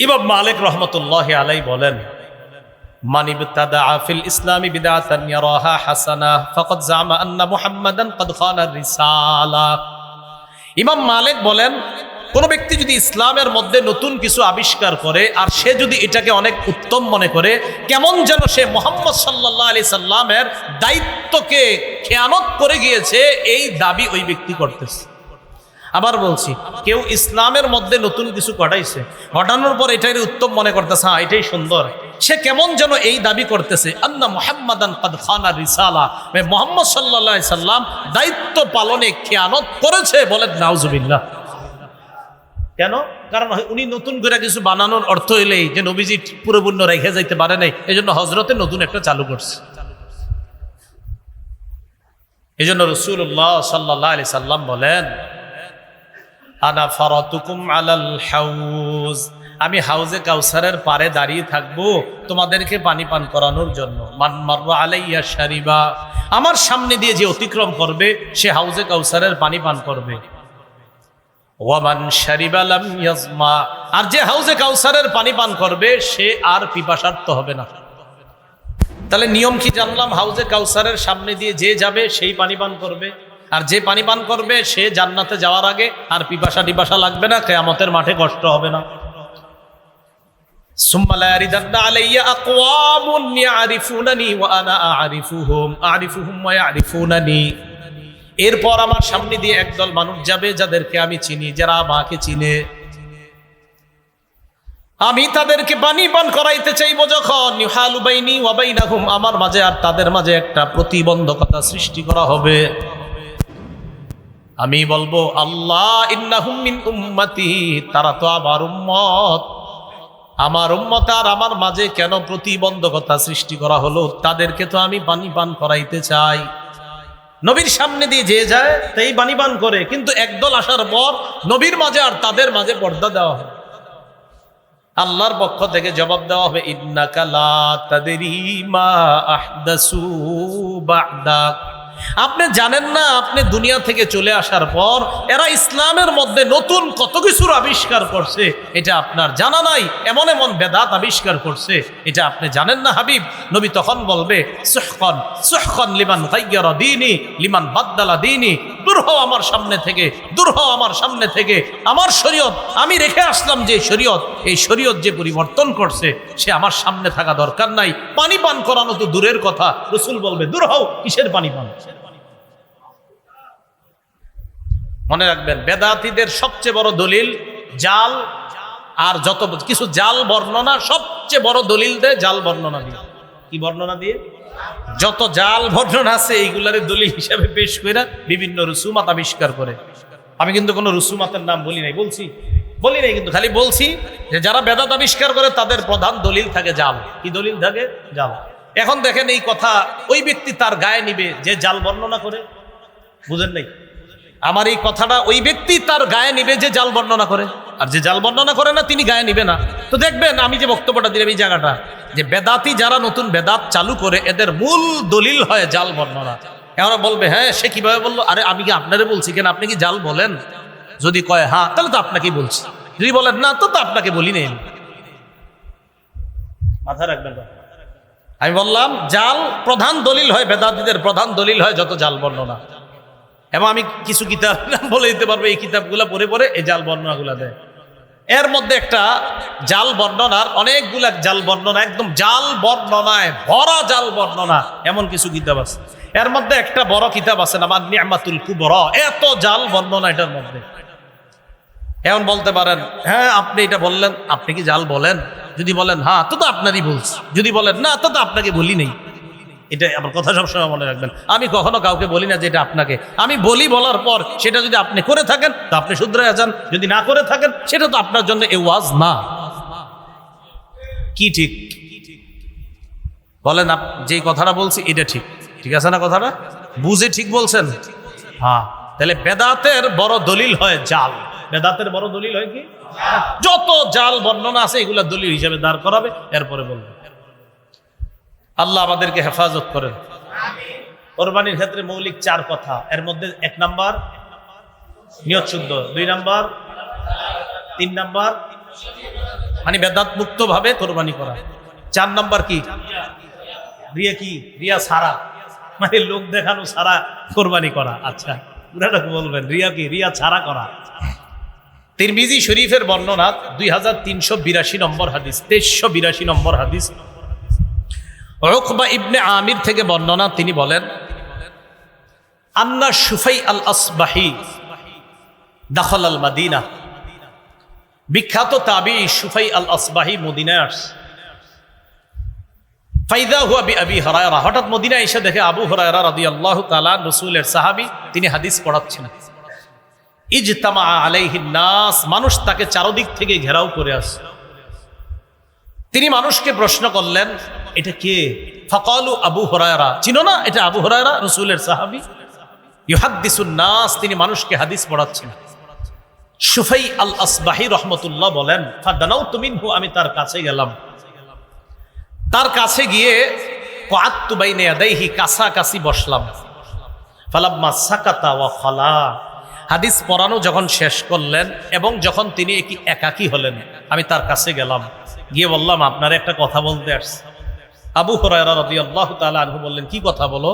ইমাম মালিক রাহমাতুল্লাহি আলাইহি বলেন, মান ইবতাদা ফিল ইসলামি বিদআতান ইয়ারাহা হাসানাহ ফাকাদ জামা আন্না মুহাম্মাদান ক্বাদ খানা রিসালা। ইমাম মালিক বলেন, কোন ব্যক্তি যদি ইসলামের মধ্যে নতুন কিছু আবিষ্কার করে আর সে যদি এটাকে অনেক উত্তম মনে করে, কেমন যেন সে মুহাম্মদ সাল্লাল্লাহু আলাইহি সাল্লামের দায়িত্বকে খেয়ানত করে গিয়েছে, এই দাবি ওই ব্যক্তি করতেছে। আবার বলছি, কেউ ইসলামের মধ্যে নতুন কিছু ঘটাইছে, ঘটানোর পর এটাই উত্তম মনে করতেছে, হ্যাঁ এটাই সুন্দর, সে কেমন যেন এই দাবি করতেছে, আন্না মুহাম্মাদান ক্বাদ খানা রিসালা, মুহাম্মদ সাল্লাল্লাহু আলাইহি সাল্লাম দায়িত্ব পালনে খেয়ানত করেছে। বলেন নাউজুবিল্লাহ। কেন? কারণ উনি নতুন করে কিছু বানানোর অর্থ হইলেই যে নবীজি পুরোপূর্ণ রেখে যাইতে পারে নাই, এই জন্য হজরতে নতুন একটা চালু করছে। এই জন্য রাসূলুল্লাহ সাল্লাল্লাহু আলাইহি সাল্লাম বলেন, আনা ফারাতুকুম আলাল হাউজ, আমি হাউজে কাউসারের পারে দাঁড়িয়ে থাকবো তোমাদেরকে পানি পান করানোর জন্য। মান মাররা আলাইয়া শারিবা, আমার সামনে দিয়ে যে অতিক্রম করবে সে হাউজে কাউসারের পানি পান করবে। ওয়ামান শারিবা লাম ইয়াজমা, আর যে হাউজে কাউসারের পানি পান করবে সে আর পিপাসার্ত হবে না। তাহলে নিয়ম কি জানলাম? হাউজে কাউসারের সামনে দিয়ে যে যাবে সেই পানি পান করবে, আর যে পানি পান করবে সে জান্নাতে যাওয়ার আগে আর পিপাসা লাগবে না, কিয়ামতের মাঠে কষ্ট হবে না। সুম্মা লা ইয়ারিদান্না আলাইয়া আকওয়ামুন ইয়ারিফুনানি ওয়া আনা আরিফুহুম ওয়া ইয়ারিফুনানি, এরপর আমার সামনে দিয়ে একদল মানুষ যাবে যাদেরকে আমি চিনি, যারা আমাকে চিনে। আমি তাদেরকে পানি পান করাইতে চাইবো যখন, ইউহালু বাইনি ওয়া বাইনাহুম, আমার মাঝে আর তাদের মাঝে একটা প্রতিবন্ধকতা সৃষ্টি করা হবে। আমি বলবো, আল্লাহ ইন্নাহুম মিন উম্মতি, তারা তো আমার উম্মত, আমার উম্মত আর আমার মাঝে কেন প্রতিবন্ধকতা সৃষ্টি করা হলো? তাদেরকে তো আমি পানি পান করাইতে চাই। নবীর সামনে দিয়ে যে যায় তাই পানি পান করে, কিন্তু একদল আসার পর নবীর মাঝে আর তাদের মাঝে পর্দা দেওয়া হয়। আল্লাহর পক্ষ থেকে জবাব দেওয়া হবে, ইন্নাকা লা তাদরি মা আহদাসু বা'দাক, আপনি জানেন না আপনি দুনিয়া থেকে চলে আসার পর এরা ইসলামের মধ্যে নতুন কত কিছুর আবিষ্কার করছে, এটা আপনার জানা নাই। এমন এমন বেদাত আবিষ্কার করছে, এটা আপনি জানেন না হাবিব। নবী তখন বলবে, সুহকান সুহকান লিমান গায়্যারা দীনি লিমান বাদদালা দীনি, দূর হও আমার সামনে থেকে, দূর হও আমার সামনে থেকে। আমার শরীয়ত আমি রেখে আসলাম যে শরীয়ত, এই শরীয়ত যে পরিবর্তন করছে সে আমার সামনে থাকা দরকার নাই। পানি পান করানো তো দূরের কথা, রাসূল বলবে, দূর হও, কিসের পানি পান? মনে রাখবেন, বেদাতীদের সবচেয়ে বড় দলিল জাল, আর যত কিছু জাল বর্ণনা, সবচেয়ে বড় দলিল দেয় জাল বর্ণনা দিয়ে। কি বর্ণনা দিয়ে? যত জাল বর্ণনা আছে এইগুলারে দলিল হিসাবে পেশ করে বিভিন্ন রুসুমাত আবিষ্কার করে। আমি কিন্তু কোনো রুসুমাতের নাম বলি নাই, বলি নাই, কিন্তু খালি বলছি যে যারা বেদাত আবিষ্কার করে তাদের প্রধান দলিল থাকে জাল। কি দলিল থাকে? জাল। এখন দেখেন এই কথা ওই ব্যক্তি তার গায়ে নিবে যে জাল বর্ণনা করে, বুঝেন নাই? আমার এই কথাটা ওই ব্যক্তি তার গায়ে নিবে যে জাল বর্ণনা করে, আর যে জাল বর্ণনা করে না তিনি গায়ে নিবে না। তো দেখবেন আমি যে বক্তব্যটা দিলাম এই জায়গাটা, যে বেদাতি যারা নতুন বেদাত চালু করে এদের মূল দলিল হয় জাল বর্ণনা। এরা বলবে, হ্যাঁ সে কিভাবে বললো? আরে আমি কি আপনারে বলছি কেন? আপনি কি জাল বলেন? যদি কয় হ্যাঁ, তাহলে তো আপনাকেই বলছি। যদি বলেন না, তো আপনাকে বলি নেই। মাথায় রাখবেন। আমি বললাম জাল প্রধান দলিল হয়, বেদাতীদের প্রধান দলিল হয় যত জাল বর্ণনা। এবং আমি কিছু কিতাব বলে দিতে পারবো, এই কিতাবগুলো পড়ে পড়ে এই জাল বর্ণনাগুলো দেয়। এর মধ্যে একটা জাল বর্ণনার অনেকগুলা জাল বর্ণনা, একদম জাল বর্ণনায় ভরা জাল বর্ণনা এমন কিছু কিতাব আছে। এর মধ্যে একটা বড় কিতাব আছে নাম নি'মাতুল কুবরা, এত জাল বর্ণনা এটার মধ্যে। এখন বলতে পারেন, হ্যাঁ আপনি এটা বললেন, আপনি কি জাল বলেন? যদি বলেন হ্যাঁ, তো আপনারই বলছি। যদি বলেন না, তো আপনাকে বলি নেই। এটা আমার কথা সবসময় মনে রাখবেন, আমি কখনো কাউকে বলি না যে এটা আপনাকে। আমি বলি, বলার পর সেটা যদি আপনি করে থাকেন তো আপনি শুধরে যান, যদি না করে থাকেন সেটা তো আপনার জন্য এ ওয়াজ না। কি ঠিক বলেন? যেই কথাটা বলছি এটা ঠিক, ঠিক আছে না? কথাটা বুঝে ঠিক বলছেন? হ্যাঁ। তাহলে বেদাতের বড় দলিল হয় জাল। বেদাতের বড় দলিল হয় কি? যত জাল বর্ণনা আছে এগুলা দলিল হিসেবে দাঁড় করাবে, এরপরে বলবে। আল্লাহ আমাদেরকে হেফাজত করেন। কোরবানির ক্ষেত্রে মৌলিক 4 কথা, এর মধ্যে 1 নাম্বার নিয়ত শুদ্ধ, 2 নাম্বার, 3 নাম্বার মানে বেদাত মুক্ত ভাবে কোরবানি করা, 4 নাম্বার কি? রিয়া। কি রিয়া ছাড়া, মানে লোক দেখানো ছাড়া কোরবানি করা। আচ্ছা পুরাটা বলবেন, রিয়া কি? রিয়া ছাড়া করা। তিরমিজি শরীফের বর্ণনা 2382 নম্বর হাদিস, 2382 নম্বর হাদিস, উকবা ইবনে আমির থেকে বর্ণনা। তিনি বলেন, আন্না শুফাই আল আসবাহি দাখাল আল মাদিনা। বিখ্যাত তাবি শুফাই আল আসবাহি মদিনায় আসছে। ফাইদা হুয়া বিআবি হুরায়রা, হঠাৎ মদিনায় এসে দেখে আবু হুরায়রা রাদিয়াল্লাহু তাআলা, রাসূলের সাহাবী, তিনি হাদিস পড়াচ্ছেন। ইজতামা আলাইহিন নাস, মানুষ তাকে চারদিক থেকে ঘেরাও করে আসে। তিনি মানুষকে প্রশ্ন করলেন, এটা কে? ফাকালু আবু হুরায়রা, চিনো না এটা আবু হুরায়রা, রাসূলের সাহাবী। ইউহাদ্দিসুন নাস, তিনি মানুষকে হাদিস পড়াচ্ছেন। সুফাই আল আসবাহি রহমতুল্লাহ বলেন, ফাদানাউতু মিনহু, আমি তার কাছে গেলাম। তার কাছে গিয়ে কআদতু বাইনা ইয়াদাইহি, কাছাকাছি বসলাম। ফালাম্মা সাকাতা ওয়া খালা, হাদিস পড়ানো যখন শেষ করলেন এবং যখন তিনি একাকী হলেন, আমি তার কাছে গেলাম, গিয়ে বললাম, আপনার একটা কথা বলতে আসছি। আবু হুরায়রা রাদিয়াল্লাহু তাআলা আনহু বললেন, কি কথা বলো?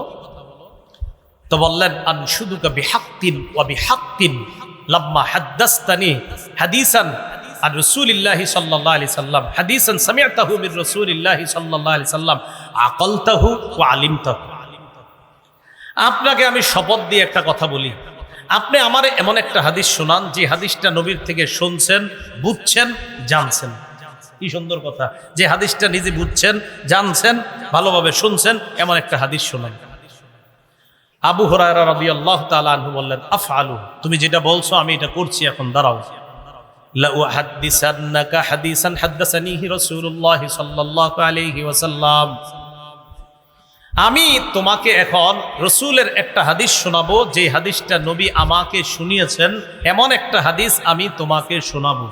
তো বললেন, আনশুদুকা বিহাক্কিন ওয়া বিহাক্কিন লাম্মা হাদ্দাসতানি হাদিসান আর রাসূলিল্লাহি সাল্লাল্লাহু আলাইহি সাল্লাম, হাদিসান সামি'তাহু মির রাসূলিল্লাহি সাল্লাল্লাহু আলাইহি সাল্লাম, আকালতাহু ওয়া আলিমতাহু। আপনাকে আমি শপথ দিয়ে একটা কথা বলি, আপনি আমারে এমন একটা হাদিস শোনান যে হাদিসটা নবীর থেকে শুনছেন, বুঝছেন, জানছেন। কি সুন্দর কথা, যে হাদিসটা নিজে বুঝছেন, জানছেন, ভালোভাবে শুনছেন, এমন একটা হাদিস শোনান। আবু হুরায়রা রাদিয়াল্লাহু তাআলা আনহু বললেন, আফআলু, তুমি যেটা বলছো আমি এটা করছি, এখন দাঁড়াও। লা উহাদ্দিসান্নাকা হাদিসান হাদাসানিহি রাসূলুল্লাহ সাল্লাল্লাহু আলাইহি ওয়াসাল্লাম, আমি তোমাকে এখন রসুলের একটা হাদিস শোনাবো, যে হাদিসটা নবী আমাকে শুনিয়েছেন, এমন একটা হাদিস আমি তোমাকে শোনাবো।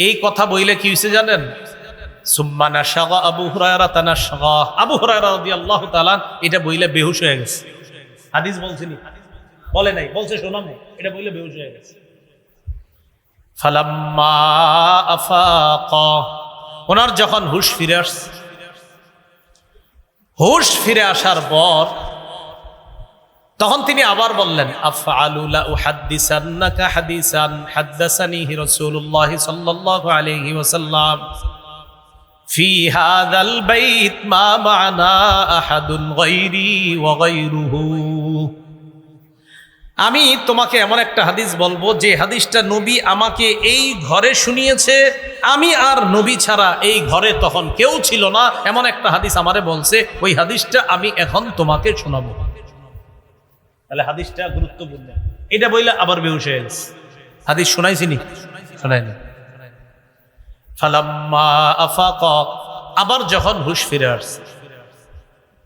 এই কথা বইলে কি হয়েছে জানেন? সুম্মা নাশাগা আবু হুরায়রা তানাশাগা, আবু হুরায়রা রাদিয়াল্লাহু তাআলা এটা বইলে বেহুশ হয়ে গেছে। হাদিস বলছিনি, বলে নাই, বলছে শোনাবো, এটা বইলে বেহুশ হয়ে গেছে। ফালাম্মা আফাকা, ওনার যখন হুশ ফিরে আসছে, হুশ ফিরে আসার পর তখন তিনি আবার বললেন, আফআলু লা উহাদ্দিসান্নাকা হাদিসান হাদাসানিহি রাসূলুল্লাহ সাল্লাল্লাহু আলাইহি ওয়াসাল্লাম ফি হাযাল বাইত মা মা'না আহাদুন গায়রি ওয়া গায়রুহু, আমি তোমাকে এমন একটা হাদিস বলবো যে হাদিসটা নবী আমাকে এই ঘরে শুনিয়েছে, আমি আর নবী ছাড়া এই ঘরে তখন কেউ ছিল না, এমন একটা হাদিস আমারে বলছে, ওই হাদিসটা আমি এখন তোমাকে শোনাবো। তাহলে হাদিসটা গুরুত্বপূর্ণ। এটা বইলে আবার বেহুশ হয়ে গেছে। হাদিস শোনাইছিনি? শোনাইনি। ফালাম্মা আফাকা, আবার যখন হুশ ফিরে আসছে,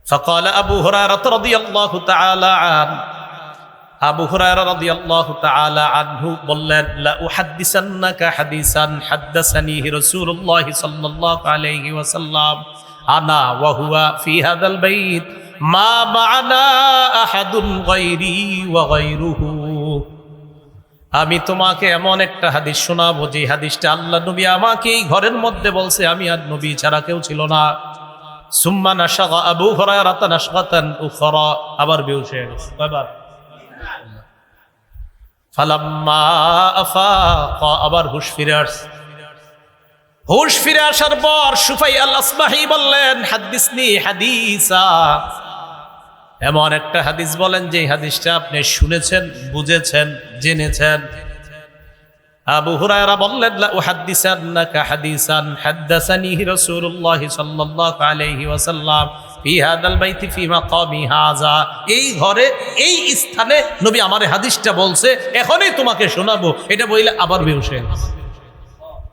ফাকালা আবু হুরায়রা রাদিয়াল্লাহু তাআলা আনহু, আবু হুরায়রা রাদিয়াল্লাহু তাআলা আনহু বললেন, লা উহাদ্দিসান্নাকা হাদিসান হাদাসানিহি রাসূলুল্লাহ সাল্লাল্লাহু আলাইহি ওয়াসাল্লাম আনা ওয়া হুয়া ফি হাযাল বাইত মা মা'না আহাদুন গায়রি ওয়া গায়রুহু, আমি তোমাকে এমন একটা হাদিস শোনাবো যে হাদিসটা আল্লাহ নবী আমাকে এই ঘরের মধ্যে বলছে, আমি আর নবী ছাড়া কেউ ছিল না। সুম্মা নাশাগা আবু হুরায়রা নাশগাতান উখরা, আবার বেহুশ হয়ে গেছে। কয়বার? ফালাম্মা আফাকা, আবার হুশ ফিরে আসছে। হুশ ফিরে আসার পর সুফাই আল আসবাহি বললেন, হাদ্দিসনি হাদিসা, এমন একটা হাদিস বলেন যে হাদিসটা আপনি শুনেছেন, বুঝেছেন, জেনেছেন। আবু হুরায়রা বললেন, লা উহাদ্দিসান্নাকা হাদিসান হাদাসানিহি রাসূলুল্লাহ সাল্লাল্লাহু আলাইহি ওয়াসাল্লাম ফি হাযাল বাইতি ফি মাকামি হাযা, এই ঘরে এই স্থানে নবী আমারে হাদিসটা বলছে, এখনই তোমাকে শোনাবো। এটা বইলে আবার বেহুশ হয়ে গেছে।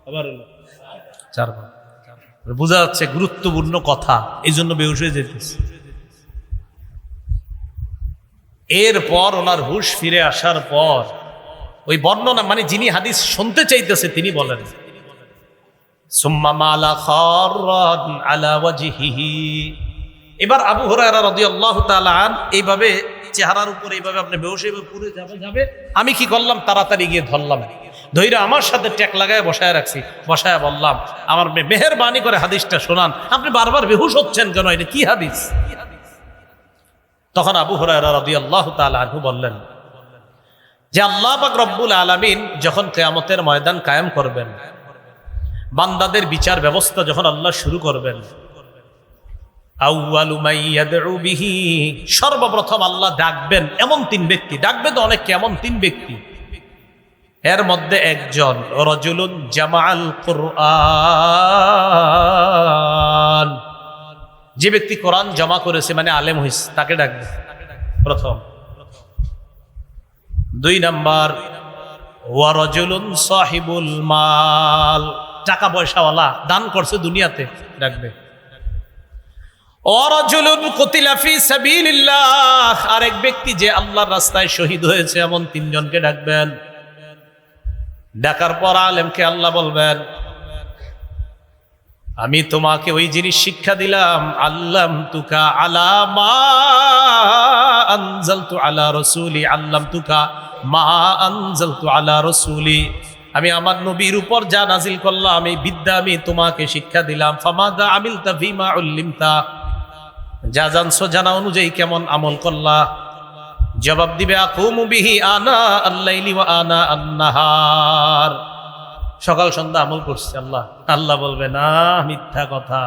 আবার হলো চারবার। বোঝা যাচ্ছে গুরুত্বপূর্ণ কথা, এই জন্য বেহুশ হয়ে যেতেছে। এরপর ওনার হুশ ফিরে আসার পর ওই বর্ণনা, মানে যিনি হাদিস শুনতে চাইতেছে তিনি বলেন, সুম্মা মালা খাররান আলা ওয়াজহিহি, এবার আবু হুরায়রা রাদিয়াল্লাহু তাআলা আন এইভাবে চেহারার উপরে এইভাবে আপনি বেহুশ হয়ে পুরো যাবে, আমি কি করলাম, তাড়াতাড়ি গিয়ে ধরলাম, ধইরা আমার সাথে ট্যাক লাগায় বসায় রাখছি, বসায় বললাম, আমার মেহেরবানি করে হাদিসটা শোনান, আপনি বারবার বেহুশ হচ্ছেন কেন, এটা কি হাদিস? তখন আবু হুরায়রা রাদিয়াল্লাহু তাআলা আনহু বললেন যে আল্লাহ পাক রব্বুল আলামিন যখন কিয়ামতের ময়দান কায়েম করবেন, বান্দাদের বিচার ব্যবস্থা যখন আল্লাহ শুরু করবেন, আউয়ালু মান ইয়াদউ বিহি, সর্বপ্রথম আল্লাহ ডাকবেন এমন তিন ব্যক্তি, ডাকবে তো অনেক, এমন তিন ব্যক্তি, এর মধ্যে একজন রাজুলুন জামাআল কুরআন, যে ব্যক্তি কোরআন জমা করেছে, মানে আলেম হইছে, তাকে ডাকবে প্রথম। দুই নাম্বার ওয়া রাজুলুন সাহিবুল মাল, টাকা পয়সাওয়ালা, দান করছে দুনিয়াতে, ডাকবে। ওয়ারাজুলুন কুতিলা ফি সাবিলিল্লাহ, আরেক ব্যক্তি যে আল্লাহর রাস্তায় শহীদ হয়েছে এমন তিনজনকে ডাকবেন। ডাকার পর আলেমকে আল্লাহ বলবেন, আমি তোমাকে ওই জিনিস শিক্ষা দিলাম, আল্লামতুকা আলা মা আনজালতু আলা রাসূলি, আল্লামতুকা মা আনজালতু আলা রাসূলি, আমি আমার নবীর উপর যা নাজিল করলাম এই বিদ্যা আমি তোমাকে শিক্ষা দিলাম। ফামাদা আমিলতা ফিমা উল্লিমতা, যা জানছো জানা অনুযায়ী কেমন আমল করলা? জবাব দিবে, আকুমু বিহি আনা আল-লাইলি ওয়া আনা আন-নাহার, সকাল সন্ধ্যা আমল করছে। আল্লাহ বলবে, না, মিথ্যা কথা,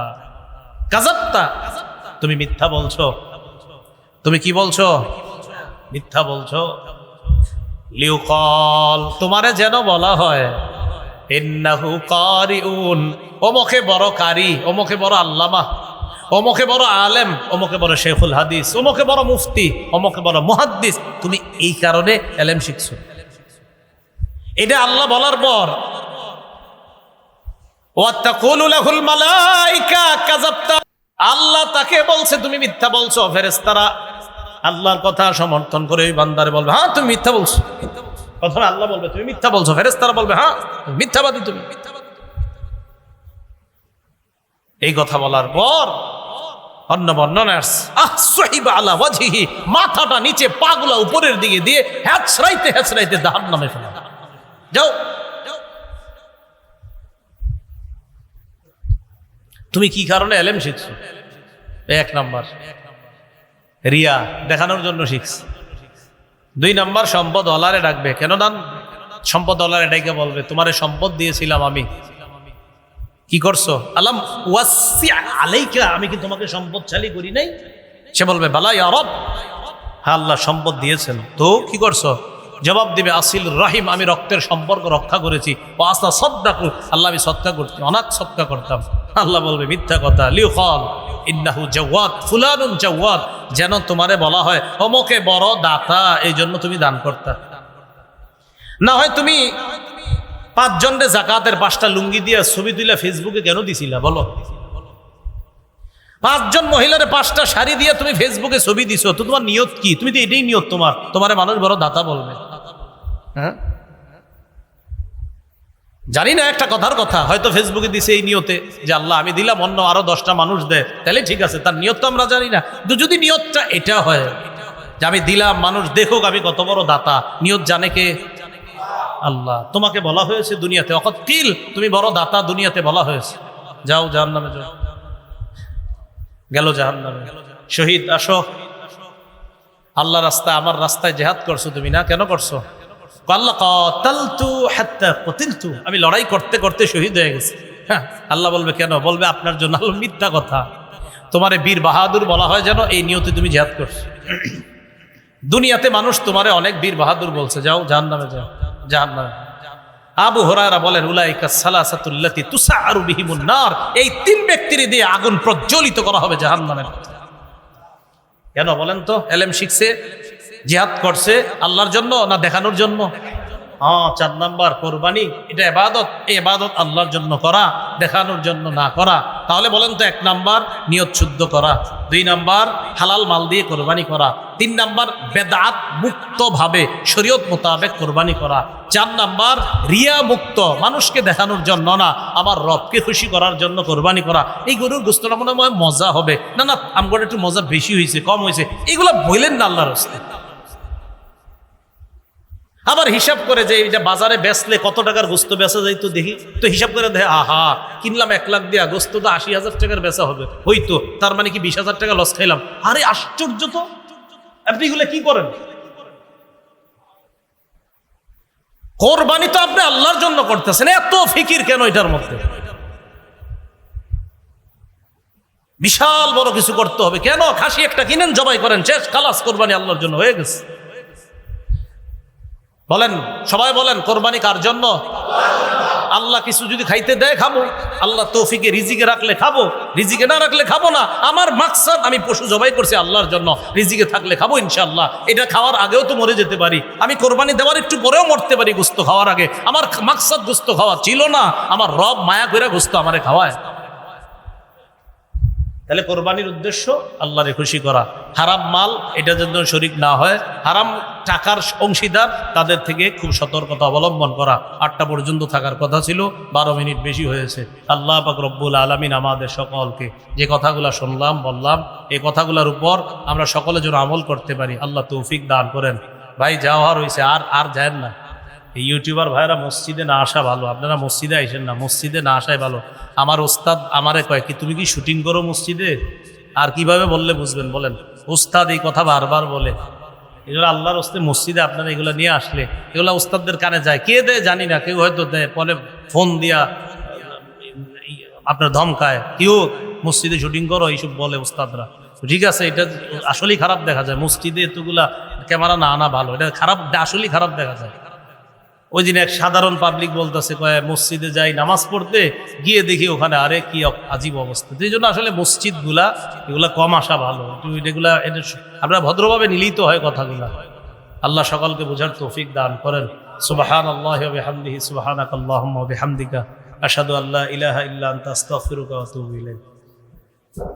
কাযাবতা, তুমি মিথ্যা বলছো। তুমি কি বলছো? মিথ্যা বলছো। লিউকাল, তোমারে যেন বলা হয়, ইন্নাহু কারিউন, অমুকে বড় কারি, অমুকে বড় আল্লামা, অমুকে বড় আলেম, অমুকে বড় শেখুল হাদিস, অমুকে বড় মুফতি, অমুকে বড় মুহাদ্দিস, তুমি এই কারণে ইলম শিখছো। এটা আল্লাহ বলার পর ওয়াতাকুলু লাহুল মালাইকা কাযাবতা, আল্লাহ তাকে বলছে তুমি মিথ্যা বলছো। ফেরেশতারা আল্লাহর কথা সমর্থন করে ওই বান্দারে বলবে, হ্যাঁ তুমি মিথ্যা বলছো। প্রথমে আল্লাহ বলবে তুমি মিথ্যা বলছো, ফেরেশতারা বলবে হ্যাঁ মিথ্যাবাদী তুমি। এই কথা বলার পর অন্য বর্ণনা আসসাহিবা আলা ওয়াজহিহি, মাথাটা নিচে পাগুলা উপরের দিকে দিয়ে হেঁচড়াইতে হেঁচড়াইতে জাহান্নামে ফেলা। যাও, তুমি কি কারণে ইলম শিখছো? এক নাম্বার রিয়া, দেখানোর জন্য শিখছে। দুই নাম্বার সম্পদ ওয়ালারে ডাকবে। কেন দান? সম্পদ ওয়ালারে ডাকে বলবে, তোমারে সম্পদ দিয়েছিলাম আমি, কি করছো? আলাম ওয়াসি আলাইকা, আমি কি তোমাকে সম্পদশালী করি নাই? সে বলবে, বালা ইয়া রব, হ্যাঁ আল্লাহ সম্পদ দিয়েছেন, তো কি করছো? জবাব দিবে, আসিল রাহিম, আমি রক্তের সম্পর্ক রক্ষা করেছি। ও আসা সদ্দাকু, আল্লাহ আমি সদকা করতাম, অনাথ সদকা করতাম। আল্লাহ বলবে মিথ্যা কথা। লিউকাল ইন্নাহু জাওয়াদ, ফুলানুন জাওয়াদ, যেন তোমারে বলা হয় অমুকে বড় দাতা, এই জন্য তুমি দান করতা। না হয় তুমি 5 জনের যাকাতের 5টা লুঙ্গি দিয়ে ছবি তুলে ফেসবুকে কেন দিছিলা বলো? 5 জন মহিলার 5টা শাড়ি দিয়ে তুমি ফেসবুকে ছবি দিছো, তো তোমার নিয়ত কি? তুমি তো এটাই নিয়ত তোমারে মানুষ বড় দাতা বলবে। হ্যাঁ জানি না, একটা কথার কথা, হয়তো ফেসবুকে দিছে এই নিয়তে যে আল্লাহ আমি দিলাম, অন্য আরো 10টা মানুষ দেয়, তাহলে ঠিক আছে। তার নিয়ত তো আমরা জানি না, কিন্তু যদি নিয়তটা এটা হয় যে আমি দিলাম, মানুষ দেখুক আমি কত বড় দাতা, নিয়ত জানে কে? আল্লাহ। তোমাকে বলা হয়েছে দুনিয়াতে অকতিল, তুমি বড় দাতা, দুনিয়াতে বলা হয়েছে, যাও জাহান্নামে যাও। গেল জাহান্নামে। শহীদ আসো, আল্লাহ রাস্তায়, আমার রাস্তায় জিহাদ করছো তুমি না? কেন করছো? আল্লাহ কাতালতু হাত্তা কুতিলতু, আমি লড়াই করতে করতে শহীদ হয়ে গেছি। হ্যাঁ, আল্লাহ বলবে কেন? বলবে আপনার জন্য। আল্লাহ, মিথ্যা কথা, তোমারে বীর বাহাদুর বলা হয় যেন এই নিয়তে তুমি জিহাদ করছো। দুনিয়াতে মানুষ তোমারে অনেক বীর বাহাদুর বলছে, যাও জাহান্নামে যাও, জাহান্নামে। আবু হুরায়রা বলেন, উলাইকা সালাসাতুল্লাতি তুসাআরু বিহিমুন নার, এই 3 ব্যক্তির দিয়ে আগুন প্রজ্বলিত করা হবে জাহান্নামে। কেন বলেন তো? ইলম শিখছে, জিহাদ করছে, আল্লাহর জন্য না দেখানোর জন্য? 4 নাম্বার কোরবানি, এটা ইবাদত। এই ইবাদত আল্লাহর জন্য করা, দেখানোর জন্য না করা। তাহলে বলেন তো, 1 নাম্বার নিয়ত শুদ্ধ করা, 2 নাম্বার হালাল মাল দিয়ে কোরবানি করা, 3 নাম্বার বেদাত মুক্ত ভাবে শরীয়ত মোতাবেক কোরবানি করা, 4 নাম্বার রিয়া মুক্ত, মানুষকে দেখানোর জন্য না, আমার রবকে খুশি করার জন্য কোরবানি করা। এই গরুর গোশতটা মনে হয় মজা হবে, না না আমগর একটু মজা বেশি হয়েছে, কম হয়েছে, এগুলো বললেন না আল্লাহর রাস্তায়। আবার হিসাব করে যে এটা বাজারে বেচলে কত টাকার গোস্ত বেচা যায় তো দেখি, তো হিসাব করে দেখে, আহা কিনলাম 1 লাখ দিয়া, গোস্ত তো 80,000 টাকার বেচা হবে, হইতো তার মানে কি 20,000 টাকা লস খাইলাম। আরে আশ্চর্য তো, আপনি এগুলো কি করেন? কোরবানি তো আপনি আল্লাহর জন্য করতেছেন, এত ফিকির কেন এটার মধ্যে? বিশাল বড় কিছু করতে হবে কেন? খাসি একটা কিনেন, জবাই করেন, শেষ, খালাস, কোরবানি আল্লাহর জন্য হয়ে গেছে। বলেন, সবাই বলেন, কোরবানি কার জন্য? আল্লাহ কিছু যদি খাইতে দেয় খাবো, আল্লাহ তৌফিকে রিজিকে রাখলে খাবো, রিজিকে না রাখলে খাবো না। আমার মাকসাদ, আমি পশু জবাই করছি আল্লাহর জন্য, রিজিকে থাকলে খাবো ইনশাআল্লাহ। এটা খাওয়ার আগেও তো মরে যেতে পারি, আমি কোরবানি দেওয়ার একটু পরেও মরতে পারি গোস্ত খাওয়ার আগে। আমার মাকসাদ গোস্ত খাওয়া ছিল না, আমার রব মায়া করে গোস্ত আমারে খাওয়ায়। তাহলে কোরবানির উদ্দেশ্য আল্লাহরে খুশি করা। হারাম মাল এটা যেন শরীক না হয়, হারাম টাকার অংশীদার তাদের থেকে খুব সতর্কতা অবলম্বন করা। 8টা পর্যন্ত থাকার কথা ছিল, 12 মিনিট বেশি হয়েছে। আল্লাহ পাক রব্বুল আলামিন আমাদের সকলকে যে কথাগুলো শুনলাম বললাম এই কথাগুলোর উপর আমরা সকলে যেন আমল করতে পারি, আল্লাহ তৌফিক দান করেন। ভাই যাওয়া হয়েছে, আর যান না। এই ইউটিউবার ভাইরা মসজিদে না আসা ভালো, আপনারা মসজিদে আইসেন না, মসজিদে না আসাই ভালো। আমার ওস্তাদ আমারে কয় কি তুমি কি শুটিং করো মসজিদে? আর কিভাবে বললে বুঝবেন বলেন? ওস্তাদ এই কথা বারবার বলে। এগুলো আল্লাহর ওস্তে মসজিদে আপনারা এগুলো নিয়ে আসলে এগুলো ওস্তাদদের কানে যায়, কে দেয় জানি না, কেউ হয়তো দেয়, পরে ফোন দিয়া আপনার ধমকায়, কেউ মসজিদে শুটিং করো এইসব বলে ওস্তাদরা। ঠিক আছে, এটা আসলেই খারাপ দেখা যায়। মসজিদে এতগুলা ক্যামেরা না আনা ভালো, এটা খারাপ, আসলেই খারাপ দেখা যায়। ওই দিন এক সাধারণ পাবলিক বলতেছে কয় মসজিদে যাই নামাজ পড়তে, গিয়ে দেখি ওখানে আরে কি আজীব অবস্থা। এই জন্য আসলে মসজিদগুলা এগুলা কম আসা ভালো। এগুলা আমরা ভদ্রভাবে নিলেই তো হয় কথাগুলা। আল্লাহ সকলকে বোঝার তৌফিক দান করেন। সুবহানাল্লাহি ওয়া বিহামদিহি, সুবহানাকাল্লাহুম্মা ওয়া বিহামদিকা, আশহাদু আল্লা ইলাহা ইল্লা আনতা আস্তাগফিরুকা ওয়া আতুবু ইলাইক।